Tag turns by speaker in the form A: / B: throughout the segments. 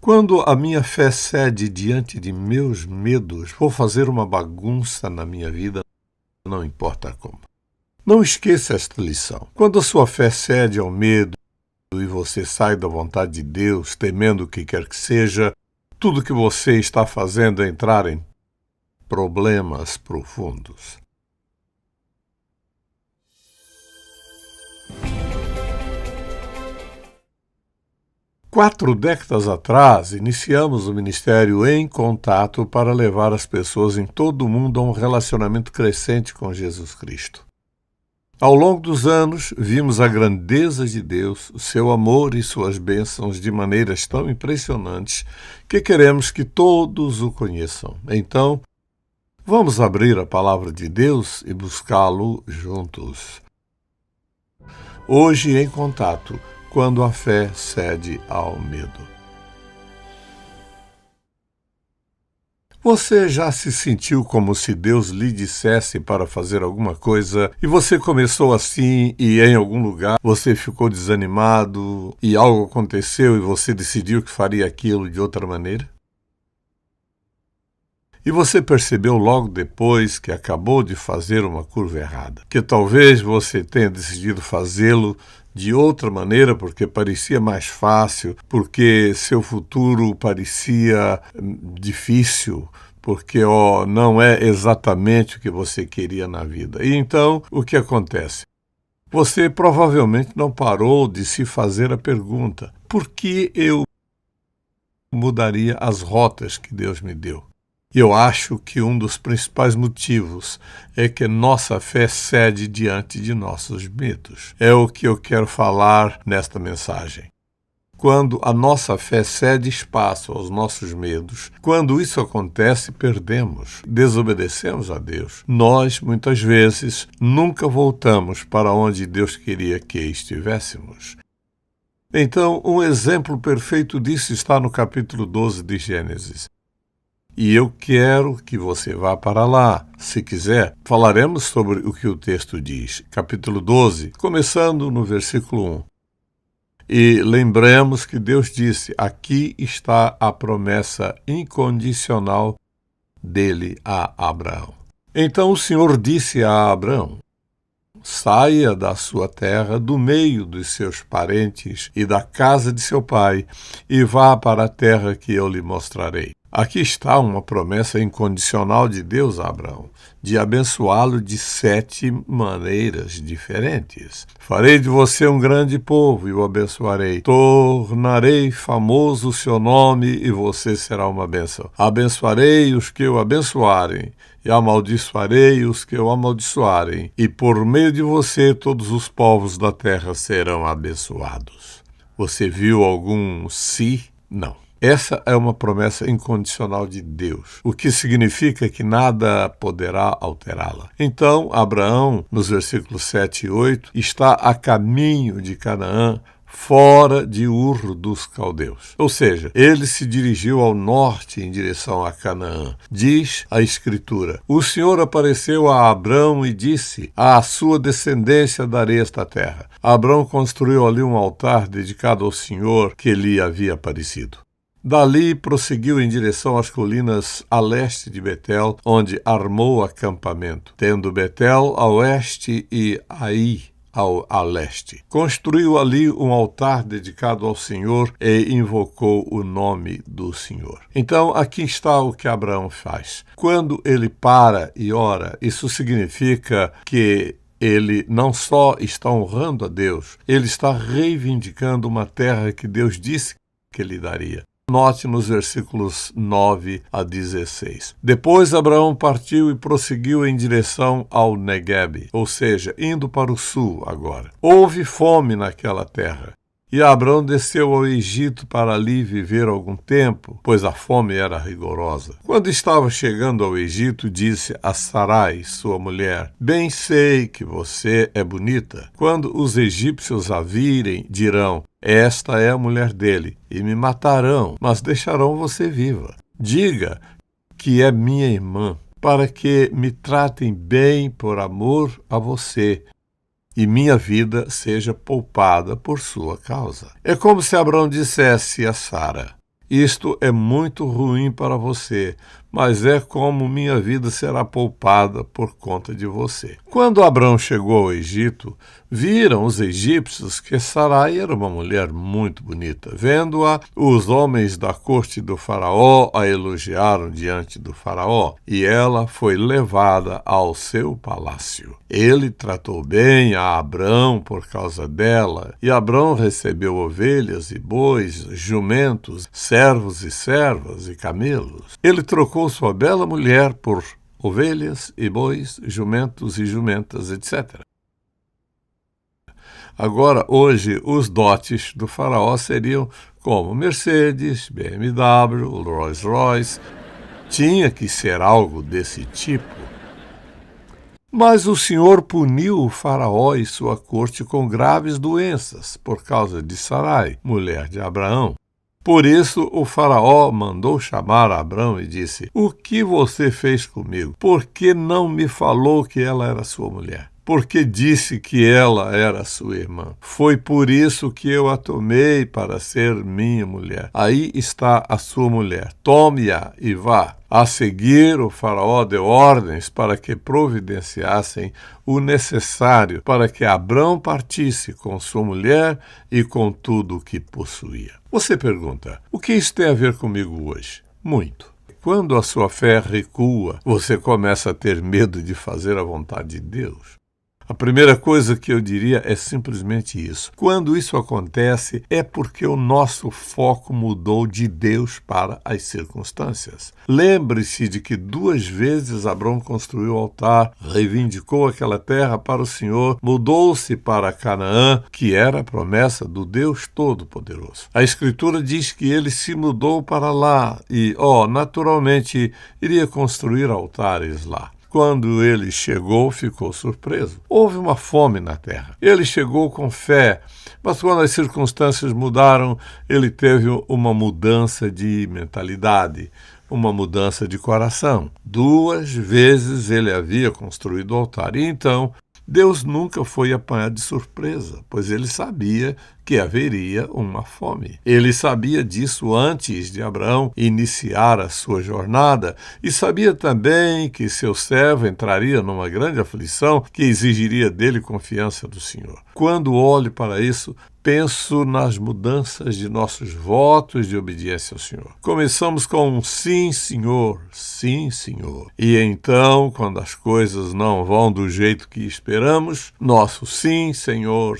A: Quando a minha fé cede diante de meus medos, vou fazer uma bagunça na minha vida, não importa como. Não esqueça esta lição. Quando a sua fé cede ao medo e você sai da vontade de Deus, temendo o que quer que seja, tudo que você está fazendo é entrar em problemas profundos. Quatro décadas atrás, iniciamos o Ministério Em Contato para levar as pessoas em todo o mundo a um relacionamento crescente com Jesus Cristo. Ao longo dos anos, vimos a grandeza de Deus, seu amor e suas bênçãos de maneiras tão impressionantes que queremos que todos o conheçam. Então, vamos abrir a Palavra de Deus e buscá-lo juntos. Hoje, em Contato, quando a fé cede ao medo. Você já se sentiu como se Deus lhe dissesse para fazer alguma coisa e você começou assim e em algum lugar você ficou desanimado e algo aconteceu e você decidiu que faria aquilo de outra maneira? E você percebeu logo depois que acabou de fazer uma curva errada, que talvez você tenha decidido fazê-lo de outra maneira porque parecia mais fácil, porque seu futuro parecia difícil, porque não é exatamente o que você queria na vida. E então, o que acontece? Você provavelmente não parou de se fazer a pergunta: por que eu mudaria as rotas que Deus me deu? Eu acho que um dos principais motivos é que nossa fé cede diante de nossos medos. É o que eu quero falar nesta mensagem. Quando a nossa fé cede espaço aos nossos medos, quando isso acontece, perdemos, desobedecemos a Deus. Nós, muitas vezes, nunca voltamos para onde Deus queria que estivéssemos. Então, um exemplo perfeito disso está no capítulo 12 de Gênesis. E eu quero que você vá para lá. Se quiser, falaremos sobre o que o texto diz. Capítulo 12, começando no versículo 1. E lembremos que Deus disse: aqui está a promessa incondicional dele a Abraão. Então o Senhor disse a Abraão: saia da sua terra, do meio dos seus parentes e da casa de seu pai, e vá para a terra que eu lhe mostrarei. Aqui está uma promessa incondicional de Deus a Abraão, de abençoá-lo de 7 maneiras diferentes. Farei de você um grande povo e o abençoarei. Tornarei famoso o seu nome e você será uma bênção. Abençoarei os que o abençoarem e amaldiçoarei os que o amaldiçoarem. E por meio de você todos os povos da terra serão abençoados. Você viu algum si? Não. Essa é uma promessa incondicional de Deus, o que significa que nada poderá alterá-la. Então, Abraão, nos versículos 7 e 8, está a caminho de Canaã, fora de Ur dos Caldeus. Ou seja, ele se dirigiu ao norte em direção a Canaã. Diz a Escritura: o Senhor apareceu a Abrão e disse: à sua descendência darei esta terra. Abrão construiu ali um altar dedicado ao Senhor que lhe havia aparecido. Dali prosseguiu em direção às colinas a leste de Betel, onde armou acampamento, tendo Betel a oeste e Ai a leste. Construiu ali um altar dedicado ao Senhor e invocou o nome do Senhor. Então, aqui está o que Abraão faz. Quando ele para e ora, isso significa que ele não só está honrando a Deus, ele está reivindicando uma terra que Deus disse que lhe daria. Note nos versículos 9 a 16. Depois Abraão partiu e prosseguiu em direção ao Neguebe, ou seja, indo para o sul agora. Houve fome naquela terra. E Abrão desceu ao Egito para ali viver algum tempo, pois a fome era rigorosa. Quando estava chegando ao Egito, disse a Sarai, sua mulher: bem sei que você é bonita. Quando os egípcios a virem, dirão: esta é a mulher dele, e me matarão, mas deixarão você viva. Diga que é minha irmã, para que me tratem bem por amor a você, e minha vida seja poupada por sua causa. É como se Abrão dissesse a Sara: Isto é muito ruim para você, mas é como minha vida será poupada por conta de você. Quando Abrão chegou ao Egito, viram os egípcios que Sarai era uma mulher muito bonita. Vendo-a, os homens da corte do faraó a elogiaram diante do faraó, e ela foi levada ao seu palácio. Ele tratou bem a Abrão por causa dela, e Abrão recebeu ovelhas e bois, jumentos, servos e servas e camelos. Ele trocou sua bela mulher por ovelhas e bois, jumentos e jumentas, etc. Agora, hoje, os dotes do faraó seriam como Mercedes, BMW, Rolls-Royce. Tinha que ser algo desse tipo. Mas o Senhor puniu o faraó e sua corte com graves doenças por causa de Sarai, mulher de Abraão. Por isso o faraó mandou chamar Abrão e disse: "O que você fez comigo? Por que não me falou que ela era sua mulher? Porque disse que ela era sua irmã. Foi por isso que eu a tomei para ser minha mulher. Aí está a sua mulher. Tome-a e vá." A seguir, o faraó deu ordens para que providenciassem o necessário para que Abrão partisse com sua mulher e com tudo o que possuía. Você pergunta: o que isso tem a ver comigo hoje? Muito. Quando a sua fé recua, você começa a ter medo de fazer a vontade de Deus. A primeira coisa que eu diria é simplesmente isso. Quando isso acontece, é porque o nosso foco mudou de Deus para as circunstâncias. Lembre-se de que 2 vezes Abrão construiu o altar, reivindicou aquela terra para o Senhor, mudou-se para Canaã, que era a promessa do Deus Todo-Poderoso. A Escritura diz que ele se mudou para lá e, naturalmente, iria construir altares lá. Quando ele chegou, ficou surpreso. Houve uma fome na terra. Ele chegou com fé, mas quando as circunstâncias mudaram, ele teve uma mudança de mentalidade, uma mudança de coração. 2 vezes ele havia construído o altar. E então, Deus nunca foi apanhado de surpresa, pois ele sabia que haveria uma fome. Ele sabia disso antes de Abraão iniciar a sua jornada e sabia também que seu servo entraria numa grande aflição que exigiria dele confiança do Senhor. Quando olho para isso, penso nas mudanças de nossos votos de obediência ao Senhor. Começamos com um sim, Senhor, sim, Senhor. E então, quando as coisas não vão do jeito que esperamos, nosso sim, Senhor,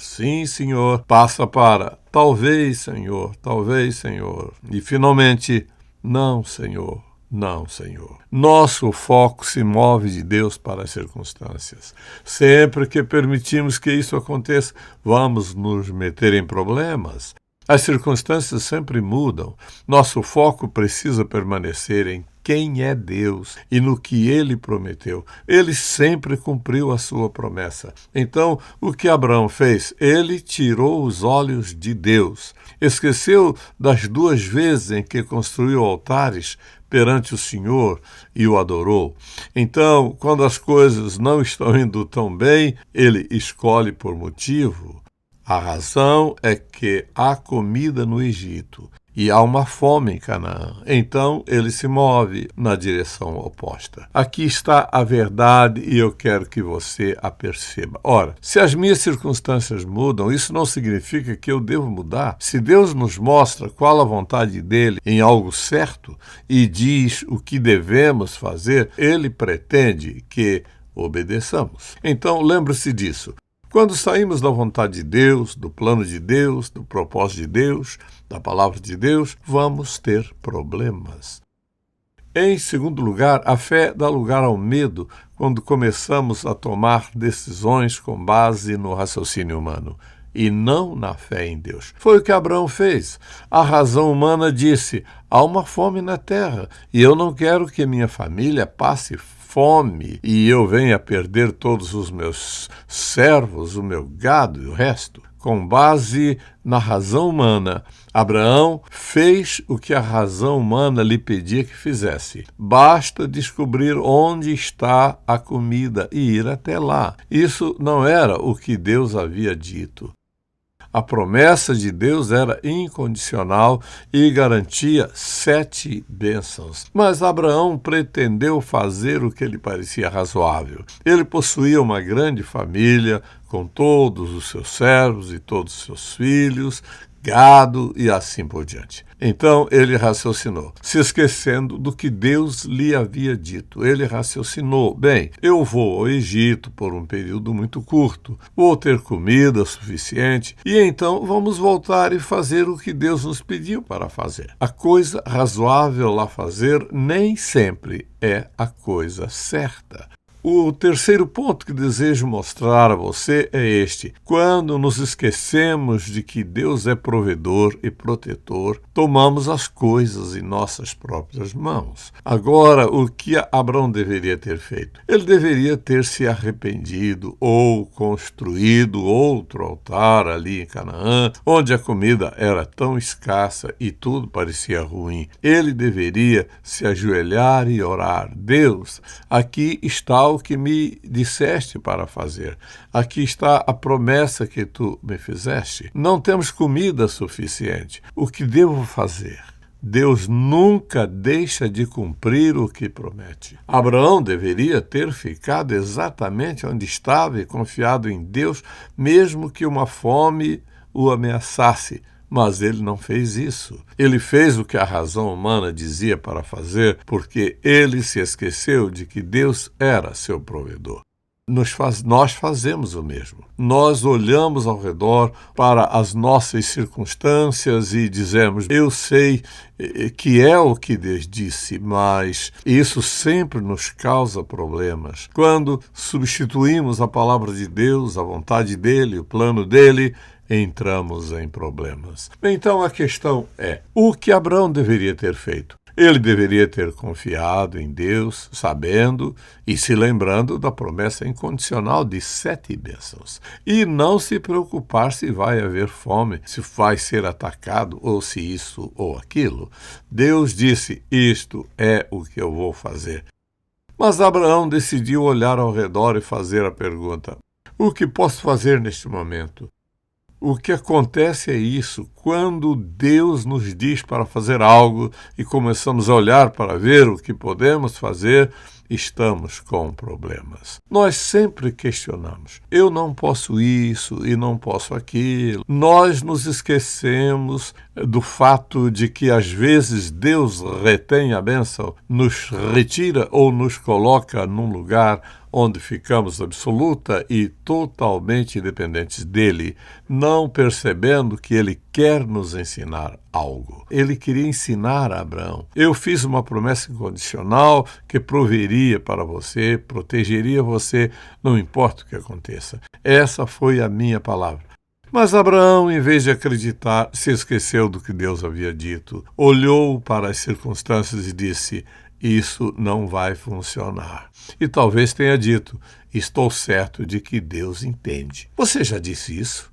A: passa para talvez, Senhor, talvez, Senhor. E finalmente, não, Senhor. Não, Senhor. Nosso foco se move de Deus para as circunstâncias. Sempre que permitimos que isso aconteça, vamos nos meter em problemas. As circunstâncias sempre mudam. Nosso foco precisa permanecer em quem é Deus e no que Ele prometeu. Ele sempre cumpriu a sua promessa. Então, o que Abraão fez? Ele tirou os olhos de Deus. Esqueceu das 2 vezes em que construiu altares perante o Senhor e o adorou. Então, quando as coisas não estão indo tão bem, ele escolhe por motivo. A razão é que há comida no Egito e há uma fome em Canaã. Então ele se move na direção oposta. Aqui está a verdade e eu quero que você a perceba. Ora, se as minhas circunstâncias mudam, isso não significa que eu devo mudar. Se Deus nos mostra qual a vontade dele em algo certo e diz o que devemos fazer, ele pretende que obedeçamos. Então lembre-se disso. Quando saímos da vontade de Deus, do plano de Deus, do propósito de Deus, da palavra de Deus, vamos ter problemas. Em segundo lugar, a fé dá lugar ao medo quando começamos a tomar decisões com base no raciocínio humano e não na fé em Deus. Foi o que Abraão fez. A razão humana disse: há uma fome na terra e eu não quero que minha família passe fome e eu venha perder todos os meus servos, o meu gado e o resto. Com base na razão humana, Abraão fez o que a razão humana lhe pedia que fizesse. Basta descobrir onde está a comida e ir até lá. Isso não era o que Deus havia dito. A promessa de Deus era incondicional e garantia 7 bênçãos. Mas Abraão pretendeu fazer o que lhe parecia razoável. Ele possuía uma grande família, com todos os seus servos e todos os seus filhos, gado e assim por diante. Então ele raciocinou, se esquecendo do que Deus lhe havia dito. Ele raciocinou, bem, eu vou ao Egito por um período muito curto, vou ter comida suficiente e então vamos voltar e fazer o que Deus nos pediu para fazer. A coisa razoável a fazer nem sempre é a coisa certa. O terceiro ponto que desejo mostrar a você é este. Quando nos esquecemos de que Deus é provedor e protetor, tomamos as coisas em nossas próprias mãos. Agora, o que Abraão deveria ter feito? Ele deveria ter se arrependido ou construído outro altar ali em Canaã, onde a comida era tão escassa e tudo parecia ruim. Ele deveria se ajoelhar e orar. Deus, aqui está o que me disseste para fazer. Aqui está a promessa que tu me fizeste. Não temos comida suficiente. O que devo fazer? Deus nunca deixa de cumprir o que promete. Abraão deveria ter ficado exatamente onde estava e confiado em Deus, mesmo que uma fome o ameaçasse. Mas ele não fez isso. Ele fez o que a razão humana dizia para fazer, porque ele se esqueceu de que Deus era seu provedor. Nós fazemos o mesmo. Nós olhamos ao redor para as nossas circunstâncias e dizemos, eu sei que é o que Deus disse, mas isso sempre nos causa problemas. Quando substituímos a palavra de Deus, a vontade dele, o plano dele, entramos em problemas. Então a questão é, o que Abraão deveria ter feito? Ele deveria ter confiado em Deus, sabendo e se lembrando da promessa incondicional de 7 bênçãos. E não se preocupar se vai haver fome, se vai ser atacado ou se isso ou aquilo. Deus disse, isto é o que eu vou fazer. Mas Abraão decidiu olhar ao redor e fazer a pergunta, o que posso fazer neste momento? O que acontece é isso, quando Deus nos diz para fazer algo e começamos a olhar para ver o que podemos fazer, estamos com problemas. Nós sempre questionamos, eu não posso isso e não posso aquilo. Nós nos esquecemos do fato de que às vezes Deus retém a bênção, nos retira ou nos coloca num lugar onde ficamos absoluta e totalmente dependentes dele, não percebendo que ele quer nos ensinar algo. Ele queria ensinar a Abraão. Eu fiz uma promessa incondicional que proveria para você, protegeria você, não importa o que aconteça. Essa foi a minha palavra. Mas Abraão, em vez de acreditar, se esqueceu do que Deus havia dito, olhou para as circunstâncias e disse, isso não vai funcionar. E talvez tenha dito, estou certo de que Deus entende. Você já disse isso?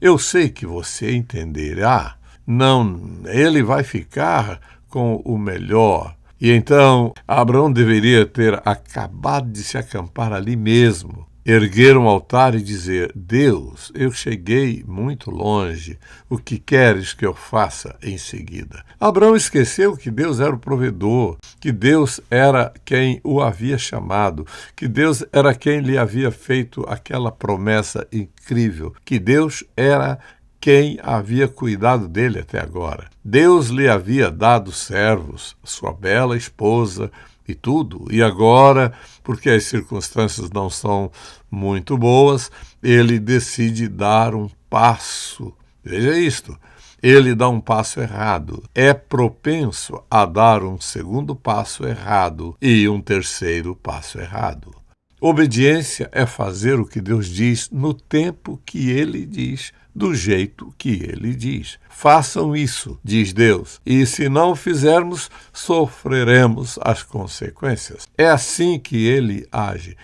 A: Eu sei que você entenderá. Não, ele vai ficar com o melhor. E então, Abraão deveria ter acabado de se acampar ali mesmo, erguer um altar e dizer, Deus, eu cheguei muito longe, o que queres que eu faça em seguida? Abraão esqueceu que Deus era o provedor, que Deus era quem o havia chamado, que Deus era quem lhe havia feito aquela promessa incrível, que Deus era quem havia cuidado dele até agora. Deus lhe havia dado servos, sua bela esposa e tudo. E agora, porque as circunstâncias não são muito boas, ele decide dar um passo. Veja isto. Ele dá um passo errado. É propenso a dar um segundo passo errado e um terceiro passo errado. Obediência é fazer o que Deus diz no tempo que ele diz, do jeito que ele diz. Façam isso, diz Deus, e se não fizermos, sofreremos as consequências. É assim que ele age.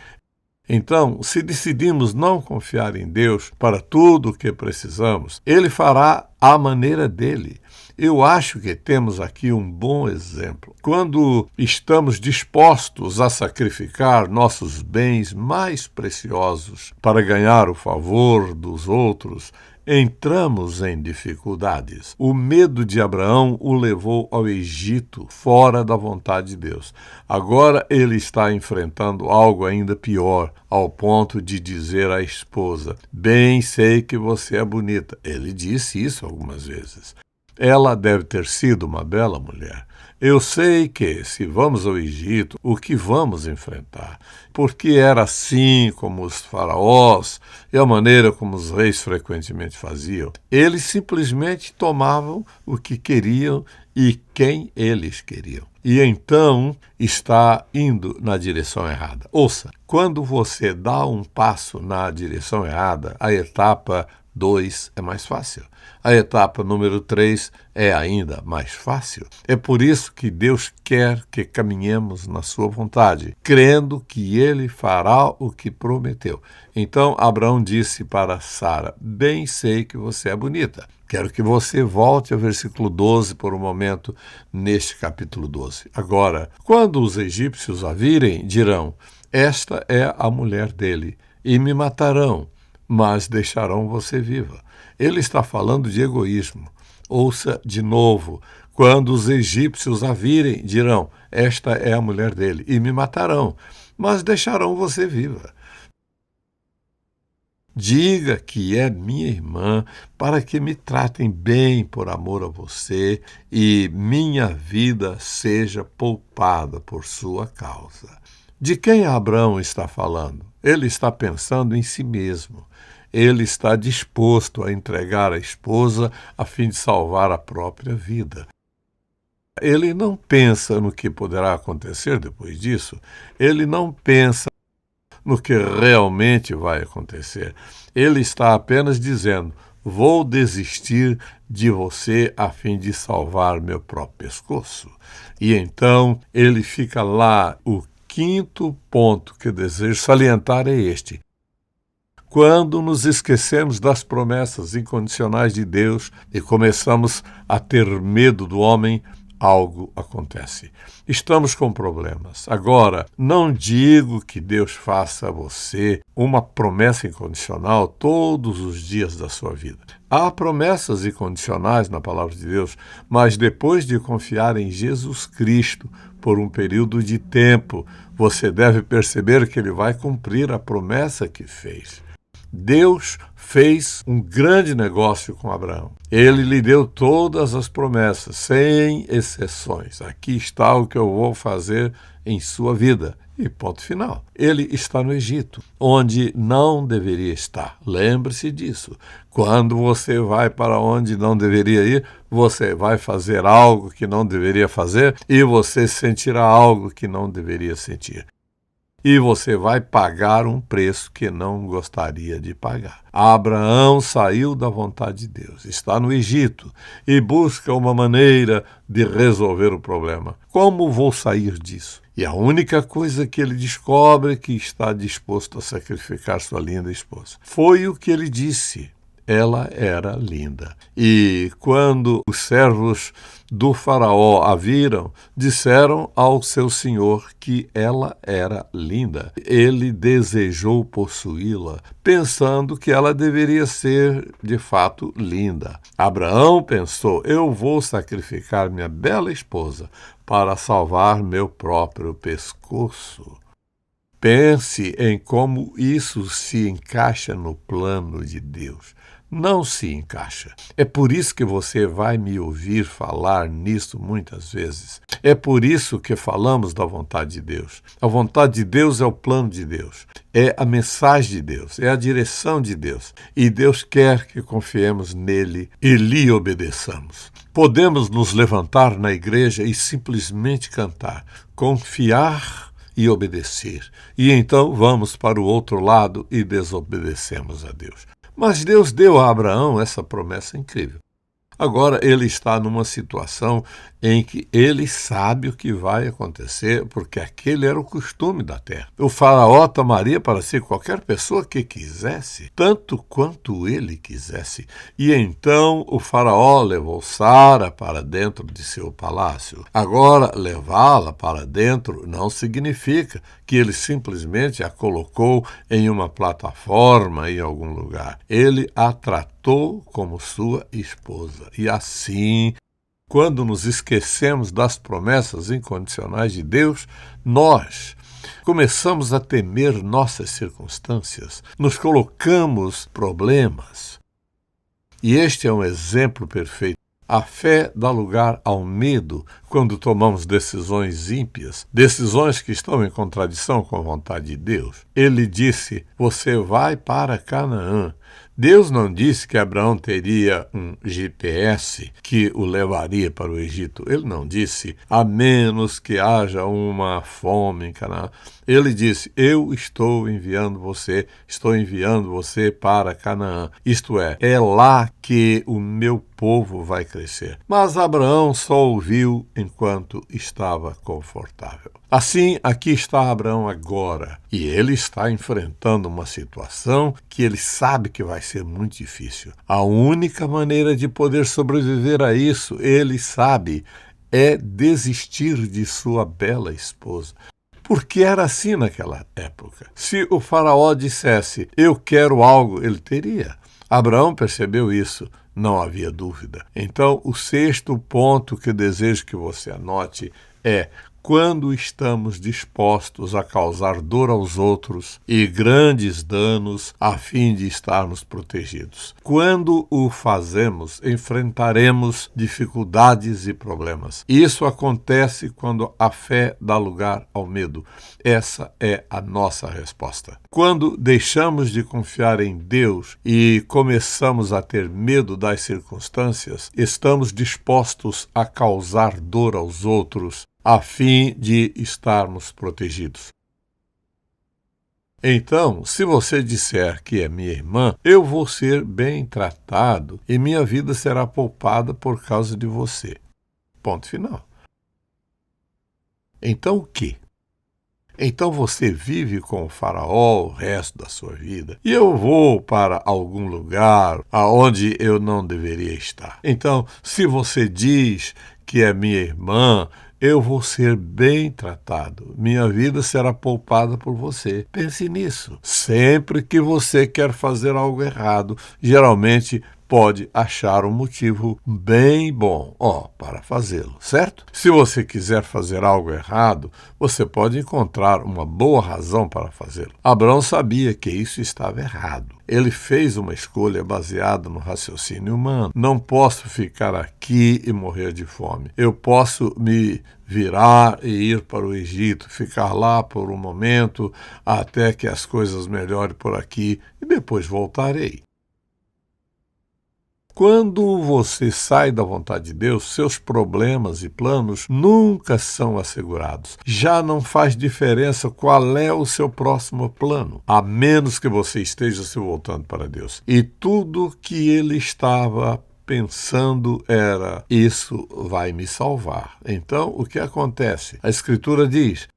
A: Então, se decidimos não confiar em Deus para tudo o que precisamos, ele fará à maneira dele. Eu acho que temos aqui um bom exemplo. Quando estamos dispostos a sacrificar nossos bens mais preciosos para ganhar o favor dos outros, entramos em dificuldades. O medo de Abraão o levou ao Egito, fora da vontade de Deus. Agora ele está enfrentando algo ainda pior, ao ponto de dizer à esposa: bem sei que você é bonita. Ele disse isso algumas vezes. Ela deve ter sido uma bela mulher. Eu sei que, se vamos ao Egito, o que vamos enfrentar? Porque era assim como os faraós e a maneira como os reis frequentemente faziam. Eles simplesmente tomavam o que queriam e quem eles queriam. E então está indo na direção errada. Ouça, quando você dá um passo na direção errada, a etapa 2 é mais fácil. A etapa número 3 é ainda mais fácil. É por isso que Deus quer que caminhemos na sua vontade, crendo que Ele fará o que prometeu. Então Abraão disse para Sara: bem sei que você é bonita. Quero que você volte ao versículo 12 por um momento, neste capítulo 12. Agora, quando os egípcios a virem, dirão: esta é a mulher dele, e me matarão, mas deixarão você viva. Ele está falando de egoísmo. Ouça de novo: quando os egípcios a virem, dirão: esta é a mulher dele, e me matarão, mas deixarão você viva. Diga que é minha irmã, para que me tratem bem por amor a você e minha vida seja poupada por sua causa. De quem Abraão está falando? Ele está pensando em si mesmo. Ele está disposto a entregar a esposa a fim de salvar a própria vida. Ele não pensa no que poderá acontecer depois disso. Ele não pensa no que realmente vai acontecer. Ele está apenas dizendo: vou desistir de você a fim de salvar meu próprio pescoço. E então ele fica lá. O quinto ponto que desejo salientar é este: quando nos esquecemos das promessas incondicionais de Deus e começamos a ter medo do homem, algo acontece. Estamos com problemas. Agora, não digo que Deus faça a você uma promessa incondicional todos os dias da sua vida. Há promessas incondicionais na palavra de Deus, mas depois de confiar em Jesus Cristo por um período de tempo, você deve perceber que Ele vai cumprir a promessa que fez. Deus fez um grande negócio com Abraão. Ele lhe deu todas as promessas, sem exceções. Aqui está o que eu vou fazer em sua vida. E ponto final. Ele está no Egito, onde não deveria estar. Lembre-se disso. Quando você vai para onde não deveria ir, você vai fazer algo que não deveria fazer e você sentirá algo que não deveria sentir. E você vai pagar um preço que não gostaria de pagar. Abraão saiu da vontade de Deus, está no Egito e busca uma maneira de resolver o problema. Como vou sair disso? E a única coisa que ele descobre é que está disposto a sacrificar sua linda esposa. Foi o que ele disse. Ela era linda. E quando os servos do faraó a viram, disseram ao seu senhor que ela era linda. Ele desejou possuí-la, pensando que ela deveria ser, de fato, linda. Abraão pensou: eu vou sacrificar minha bela esposa para salvar meu próprio pescoço. Pense em como isso se encaixa no plano de Deus. Não se encaixa. É por isso que você vai me ouvir falar nisso muitas vezes. É por isso que falamos da vontade de Deus. A vontade de Deus é o plano de Deus. É a mensagem de Deus. É a direção de Deus. E Deus quer que confiemos nele e lhe obedeçamos. Podemos nos levantar na igreja e simplesmente cantar, confiar e obedecer. E então vamos para o outro lado e desobedecemos a Deus. Mas Deus deu a Abraão essa promessa incrível. Agora ele está numa situação em que ele sabe o que vai acontecer, porque aquele era o costume da terra. O faraó tomaria para si qualquer pessoa que quisesse, tanto quanto ele quisesse. E então o faraó levou Sara para dentro de seu palácio. Agora, levá-la para dentro não significa que ele simplesmente a colocou em uma plataforma em algum lugar. Ele a tratou tratou como sua esposa. E assim, quando nos esquecemos das promessas incondicionais de Deus, nós começamos a temer nossas circunstâncias, nos colocamos problemas. E este é um exemplo perfeito. A fé dá lugar ao medo quando tomamos decisões ímpias, decisões que estão em contradição com a vontade de Deus. Ele disse: você vai para Canaã. Deus não disse que Abraão teria um GPS que o levaria para o Egito. Ele não disse, a menos que haja uma fome em Canaã. Ele disse, eu estou enviando você para Canaã. Isto é lá que o meu povo vai crescer. Mas Abraão só ouviu enquanto estava confortável. Assim, aqui está Abraão agora, e ele está enfrentando uma situação que ele sabe que vai ser muito difícil. A única maneira de poder sobreviver a isso, ele sabe, é desistir de sua bela esposa. Porque era assim naquela época. Se o faraó dissesse, eu quero algo, ele teria. Abraão percebeu isso, não havia dúvida. Então, o sexto ponto que eu desejo que você anote é: quando estamos dispostos a causar dor aos outros e grandes danos a fim de estarmos protegidos. Quando o fazemos, enfrentaremos dificuldades e problemas. Isso acontece quando a fé dá lugar ao medo. Essa é a nossa resposta. Quando deixamos de confiar em Deus e começamos a ter medo das circunstâncias, estamos dispostos a causar dor aos outros a fim de estarmos protegidos. Então, se você disser que é minha irmã, eu vou ser bem tratado e minha vida será poupada por causa de você. Ponto final. Então o quê? Então você vive com o faraó o resto da sua vida. E eu vou para algum lugar aonde eu não deveria estar. Então, se você diz que é minha irmã, eu vou ser bem tratado. Minha vida será poupada por você. Pense nisso. Sempre que você quer fazer algo errado, geralmente pode achar um motivo bem bom, para fazê-lo, certo? Se você quiser fazer algo errado, você pode encontrar uma boa razão para fazê-lo. Abraão sabia que isso estava errado. Ele fez uma escolha baseada no raciocínio humano. Não posso ficar aqui e morrer de fome. Eu posso me virar e ir para o Egito, ficar lá por um momento até que as coisas melhorem por aqui e depois voltarei. Quando você sai da vontade de Deus, seus problemas e planos nunca são assegurados. Já não faz diferença qual é o seu próximo plano, a menos que você esteja se voltando para Deus. E tudo que ele estava pensando era, isso vai me salvar. Então, o que acontece? A Escritura diz,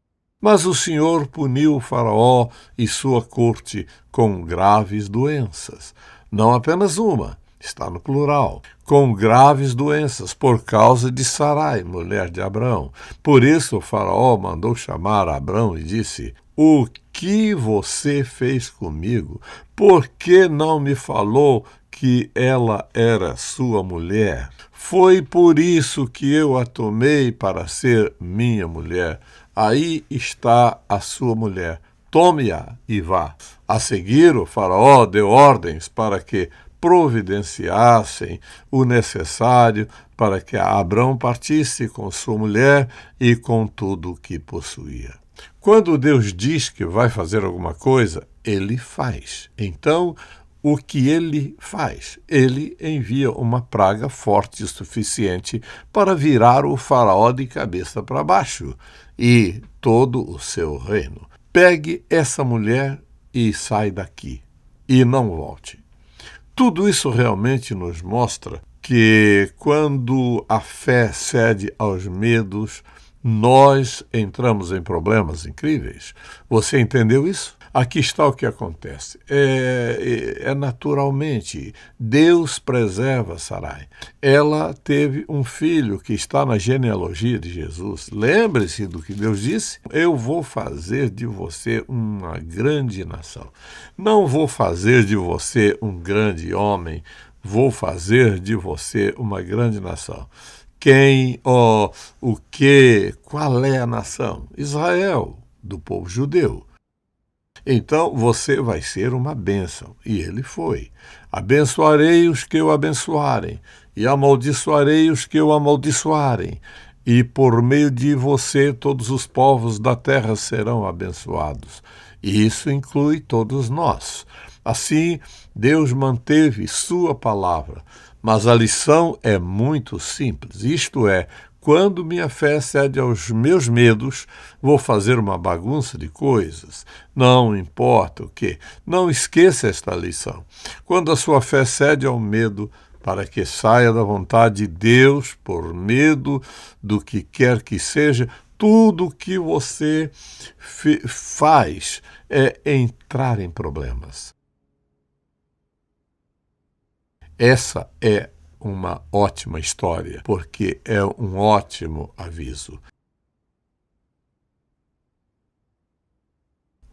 A: mas o Senhor puniu o faraó e sua corte com graves doenças. Não apenas uma. Está no plural, com graves doenças, por causa de Sarai, mulher de Abraão. Por isso o faraó mandou chamar Abraão e disse, o que você fez comigo? Por que não me falou que ela era sua mulher? Foi por isso que eu a tomei para ser minha mulher. Aí está a sua mulher. Tome-a e vá. A seguir, o faraó deu ordens para que providenciassem o necessário para que Abraão partisse com sua mulher e com tudo o que possuía. Quando Deus diz que vai fazer alguma coisa, ele faz. Então, o que ele faz? Ele envia uma praga forte o suficiente para virar o faraó de cabeça para baixo e todo o seu reino. Pegue essa mulher e sai daqui e não volte. Tudo isso realmente nos mostra que quando a fé cede aos medos, nós entramos em problemas incríveis. Você entendeu isso? Aqui está o que acontece. Naturalmente. Deus preserva Sarai. Ela teve um filho que está na genealogia de Jesus. Lembre-se do que Deus disse. Eu vou fazer de você uma grande nação. Não vou fazer de você um grande homem. vou fazer de você uma grande nação. Quem, o que, qual é a nação? Israel, do povo judeu. Então você vai ser uma bênção. E ele foi. Abençoarei os que o abençoarem, e amaldiçoarei os que o amaldiçoarem. E por meio de você todos os povos da terra serão abençoados. E isso inclui todos nós. Assim, Deus manteve sua palavra. Mas a lição é muito simples. Isto é, quando minha fé cede aos meus medos, vou fazer uma bagunça de coisas. Não importa o que. Não esqueça esta lição. Quando a sua fé cede ao medo, para que saia da vontade de Deus, por medo do que quer que seja, tudo o que você faz é entrar em problemas. Essa é uma ótima história, porque é um ótimo aviso.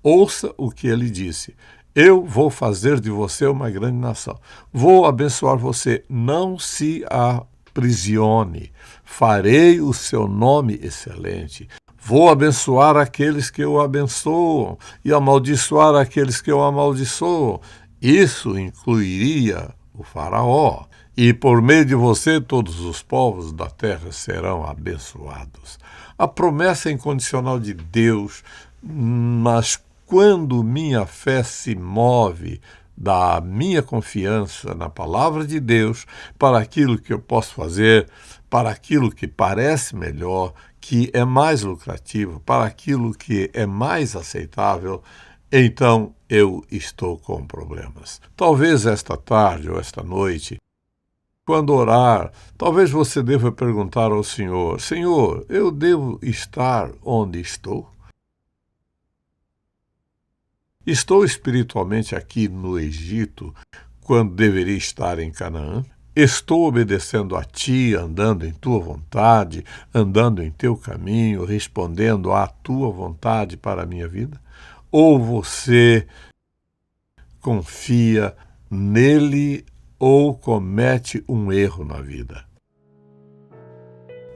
A: Ouça o que ele disse. Eu vou fazer de você uma grande nação. Vou abençoar você. Não se aprisione. Farei o seu nome excelente. Vou abençoar aqueles que o abençoam e amaldiçoar aqueles que o amaldiçoam. Isso incluiria o faraó. E por meio de você todos os povos da terra serão abençoados. A promessa incondicional de Deus, mas quando minha fé se move da minha confiança na palavra de Deus para aquilo que eu posso fazer, para aquilo que parece melhor, que é mais lucrativo, para aquilo que é mais aceitável, então eu estou com problemas. Talvez esta tarde ou esta noite, quando orar, talvez você deva perguntar ao Senhor: Senhor, eu devo estar onde estou? Estou espiritualmente aqui no Egito, quando deveria estar em Canaã? Estou obedecendo a Ti, andando em Tua vontade, andando em Teu caminho, respondendo à Tua vontade para a minha vida? Ou você confia nele ou comete um erro na vida?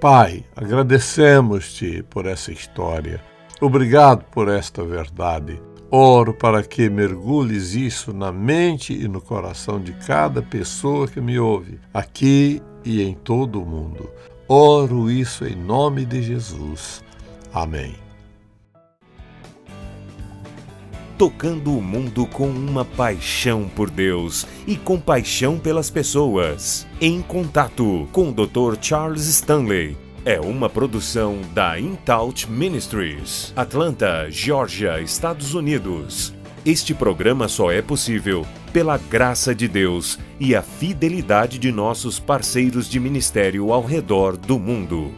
A: Pai, agradecemos-Te por essa história. Obrigado por esta verdade. Oro para que mergulhes isso na mente e no coração de cada pessoa que me ouve, aqui e em todo o mundo. Oro isso em nome de Jesus. Amém.
B: Tocando o mundo com uma paixão por Deus e compaixão pelas pessoas. Em Contato com o Dr. Charles Stanley. É uma produção da InTouch Ministries, Atlanta, Geórgia, Estados Unidos. Este programa só é possível pela graça de Deus e a fidelidade de nossos parceiros de ministério ao redor do mundo.